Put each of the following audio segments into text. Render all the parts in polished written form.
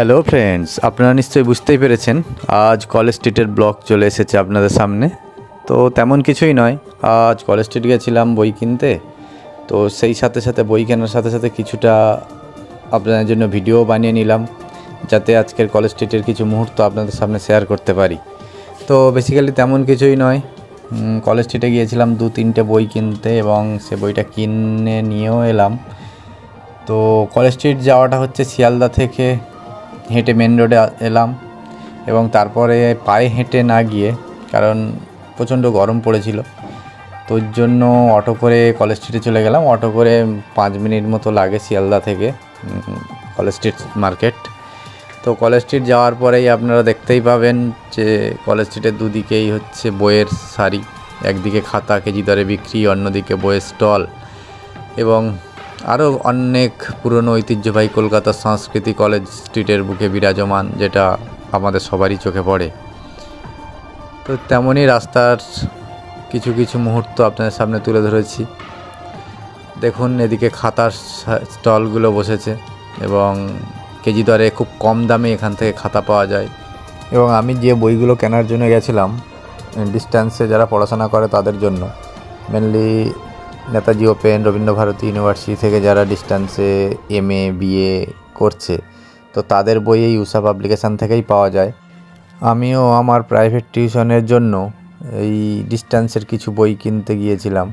Hello friends, আপনারা নিশ্চয়ই বুঝতেই পেরেছেন আজ কলেজ স্ট্রিটের ব্লগ চলে এসেছে আপনাদের সামনে। তো তেমন কিছুই নয়, আজ কলেজ স্ট্রিট গেছিলাম বই কিনতে। তো সেই সাথে সাথে বই কেনার সাথে সাথে কিছুটা আপনাদের জন্য ভিডিও বানিয়ে নিলাম, যাতে আজকের কলেজ স্ট্রিটের কিছু মুহূর্ত আপনাদের সামনে শেয়ার করতে পারি। তো বেসিক্যালি তেমন কিছুই নয়, কলেজ স্ট্রিটে গিয়েছিলাম 2-3টে বই কিনতে এবং সে বইটা কিনে নিয়েও এলাম। তো কলেজ স্ট্রিট যাওয়াটা হচ্ছে শিয়ালদা থেকে, হেঁটে মেন রোডে এলাম এবং তারপরে পায়ে হেঁটে না গিয়ে, কারণ প্রচণ্ড গরম পড়েছিল, তো ওর জন্য অটো করে কলেজ স্ট্রিটে চলে গেলাম। অটো করে 5 মিনিট মতো লাগে শিয়ালদা থেকে কলেজ স্ট্রিট মার্কেট। তো কলেজ স্ট্রিট যাওয়ার পরেই আপনারা দেখতেই পাবেন যে কলেজ স্ট্রিটের দুদিকেই হচ্ছে বইয়ের সারি, একদিকে খাতা কেজি দরে বিক্রি, অন্যদিকে বইয়ের স্টল এবং আরও অনেক পুরনো ঐতিহ্যবাহী কলকাতার সংস্কৃতি কলেজ স্ট্রিটের বুকে বিরাজমান, যেটা আমাদের সবারই চোখে পড়ে। তো তেমনই রাস্তার কিছু কিছু মুহূর্ত আপনাদের সামনে তুলে ধরেছি। দেখুন, এদিকে খাতার স্টলগুলো বসেছে এবং কেজি দরে খুব কম দামে এখান থেকে খাতা পাওয়া যায়। এবং আমি যে বইগুলো কেনার জন্য গেছিলাম, ডিস্ট্যান্সে যারা পড়াশোনা করে তাদের জন্য, mainly Netaji open, Rabindra Bharati university থেকে যারা ডিস্ট্যান্সে MA BA করছে, তো তাদের বই এই উষা পাবলিকেশান থেকেই পাওয়া যায়। আমিও আমার প্রাইভেট টিউশনের জন্য এই ডিস্ট্যান্সের কিছু বই কিনতে গিয়েছিলাম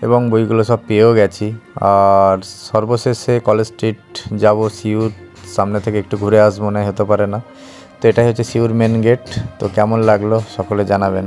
এবং বইগুলো সব পেয়েও গেছি। আর সর্বশেষে কলেজ স্ট্রিট যাব, সিউর সামনে থেকে একটু ঘুরে আসবো, না হতে পারে না। তো এটাই হচ্ছে সিউর মেন গেট। তো কেমন লাগলো সকলে জানাবেন।